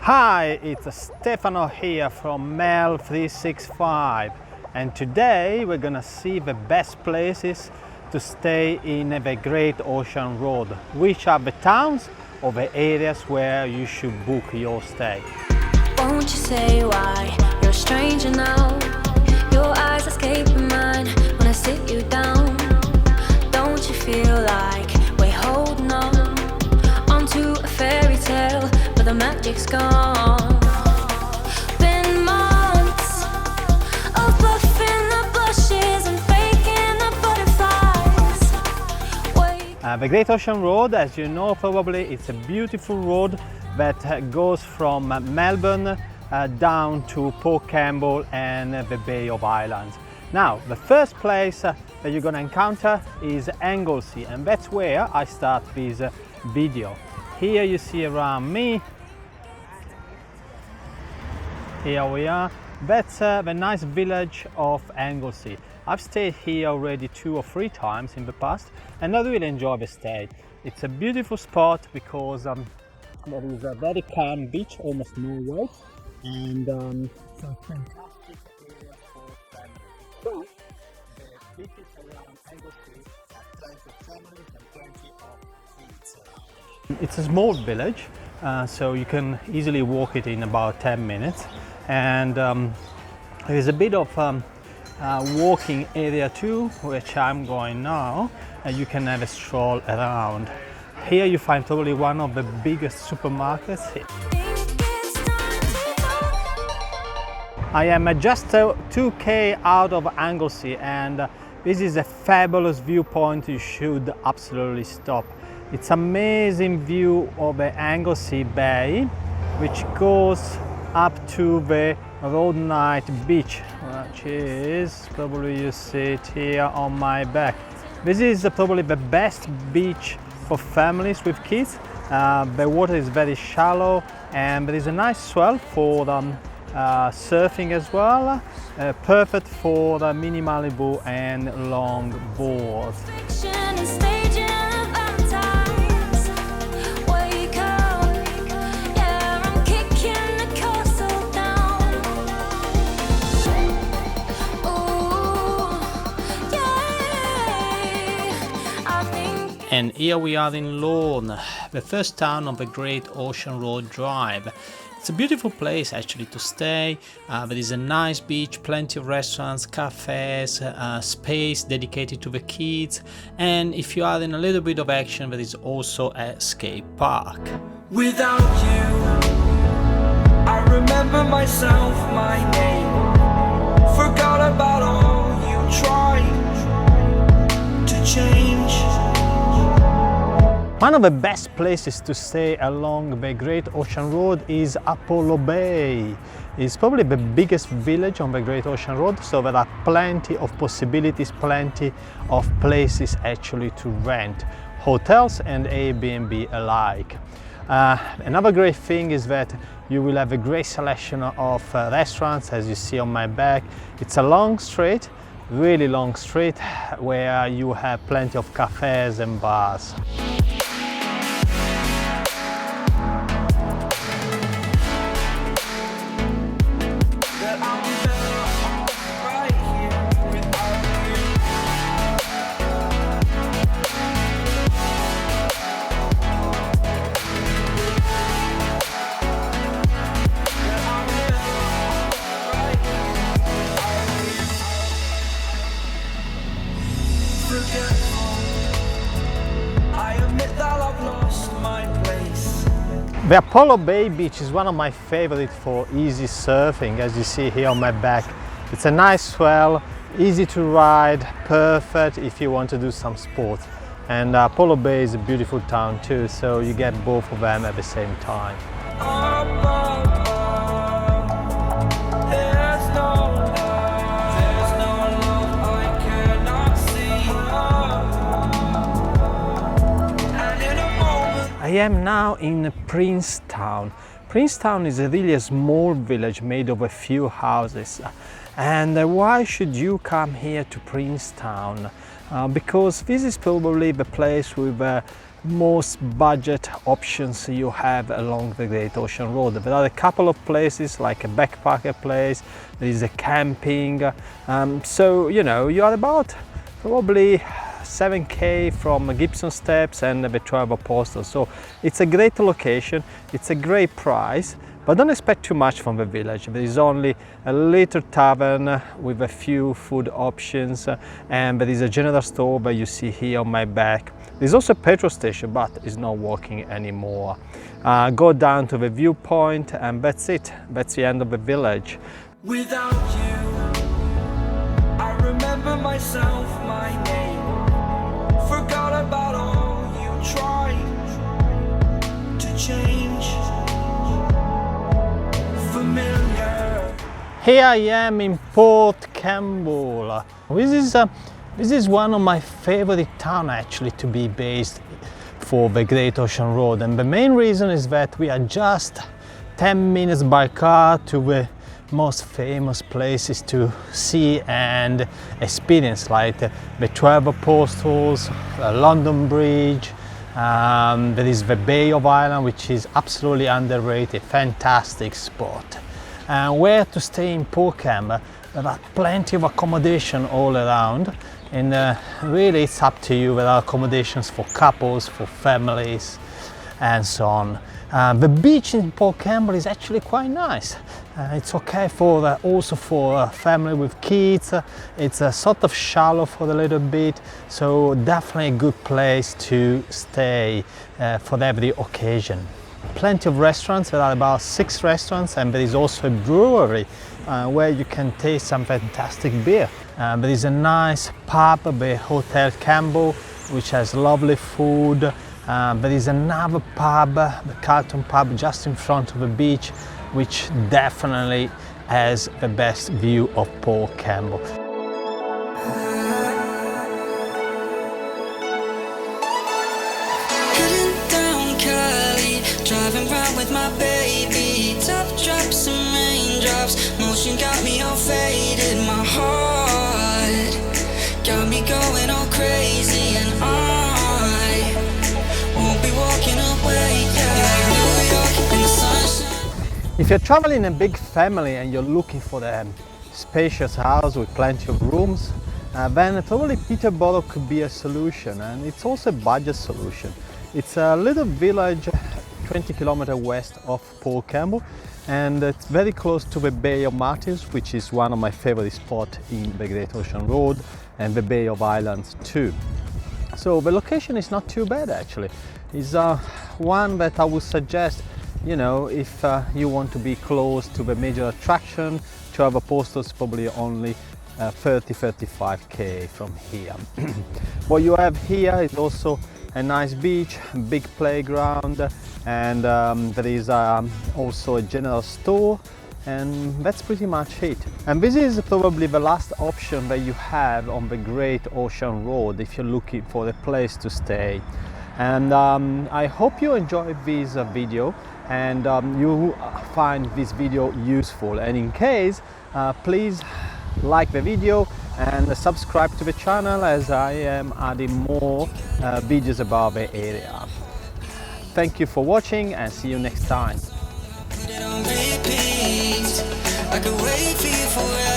Hi, it's Stefano here from Mel 365, and today we're gonna see the best places to stay in the Great Ocean Road, which are the towns or the areas where you should book your stay. Won't you say why you're a stranger now? Your eyes escape mine when I sit you down. Don't you feel like we're holding on onto a fairy tale, but the magic's gone? Been months of buffing the bushes and faking the butterflies. The Great Ocean Road, as you know probably, it's a beautiful road that goes from Melbourne down to Port Campbell and the Bay of Islands. Now, the first place that you're going to encounter is Anglesea, and that's where I start this video. Here you see around me, here we are, that's the nice village of Anglesea. I've stayed here already 2 or 3 times in the past, and I really enjoy the stay. It's a beautiful spot because there is a very calm beach, almost no waves, and it's a fantastic area for families. So, the beaches around Anglesea have plenty of families and plenty of kids around. It's a small village, so you can easily walk it in about 10 minutes, and there is a bit of walking area too, which I'm going now, and you can have a stroll around. Here you find probably one of the biggest supermarkets. I am just 2k out of Anglesea, and this is a fabulous viewpoint. You should absolutely stop. It's amazing view of the Anglesea Bay, which goes up to the Road Beach, which is, probably you see it here on my back. This is probably the best beach for families with kids. The water is very shallow, and there is a nice swell for surfing as well. Perfect for the mini Malibu and long boards. And here we are in Lorne, the first town on the Great Ocean Road Drive. It's a beautiful place actually to stay. There is a nice beach, plenty of restaurants, cafes, space dedicated to the kids, and if you are in a little bit of action, there is also a skate park. Without you, I remember myself, my name, forgot about all you tried to change. One of the best places to stay along the Great Ocean Road is Apollo Bay. It's probably the biggest village on the Great Ocean Road, so there are plenty of possibilities, plenty of places actually to rent, hotels and Airbnb alike. Another great thing is that you will have a great selection of restaurants, as you see on my back. It's a long street, really long street, where you have plenty of cafes and bars. The Apollo Bay beach is one of my favorites for easy surfing, as you see here on my back. It's a nice swell, easy to ride, perfect if you want to do some sport. And Apollo Bay is a beautiful town too, so you get both of them at the same time. I am now in Princetown. Princetown is really a small village made of a few houses. And why should you come here to Princetown? Because this is probably the place with most budget options you have along the Great Ocean Road. There are a couple of places like a backpacker place, there is a camping, so you know, you are about probably 7k from Gibson Steps and the 12 Apostles. So it's a great location, it's a great price, but don't expect too much from the village. There is only a little tavern with a few food options, and there is a general store that you see here on my back. There's also a petrol station, but it's not working anymore. Go down to the viewpoint, and that's it. That's the end of the village. Without you, I remember myself, my name. Forgot about all you tried to change. Familiar. Here I am in Port Campbell. This is one of my favorite towns actually to be based for the Great Ocean Road, and the main reason is that we are just 10 minutes by car to the most famous places to see and experience, like the 12 Apostles, London Bridge, there is the Bay of Ireland, which is absolutely underrated, fantastic spot. And where to stay in Port Campbell, there are plenty of accommodation all around, and really it's up to you. There are accommodations for couples, for families, and so on. The beach in Port Campbell is actually quite nice. It's okay for also for a family with kids. It's a sort of shallow for a little bit, so definitely a good place to stay for every occasion. Plenty of restaurants. There are about 6 restaurants, and there is also a brewery where you can taste some fantastic beer. There is a nice pub, the Hotel Campbell, which has lovely food. There is another pub, the Carlton pub, just in front of the beach, which definitely has the best view of Port Campbell. Heading down Cali, driving round with my baby. Top drops and raindrops, motion got me all faded. My heart got me going all crazy, and I won't be walking away. Yeah, New York in the sunshine. If you're traveling in a big family and you're looking for a spacious house with plenty of rooms, then probably Peterborough could be a solution, and it's also a budget solution. It's a little village 20 kilometers west of Port Campbell, and it's very close to the Bay of Martins, which is one of my favorite spots in the Great Ocean Road, and the Bay of Islands too. So the location is not too bad actually. It's one that I would suggest, you know, if you want to be close to the major attraction. 12 Apostles probably only 30-35k from here. What you have here is also a nice beach, big playground, and there is also a general store, and that's pretty much it. And this is probably the last option that you have on the Great Ocean Road if you're looking for a place to stay. And I hope you enjoyed this video, and you find this video useful, and in case please like the video and subscribe to the channel, as I am adding more videos about the area. Thank you for watching, and see you next time. Put it on repeat. I could wait for you forever.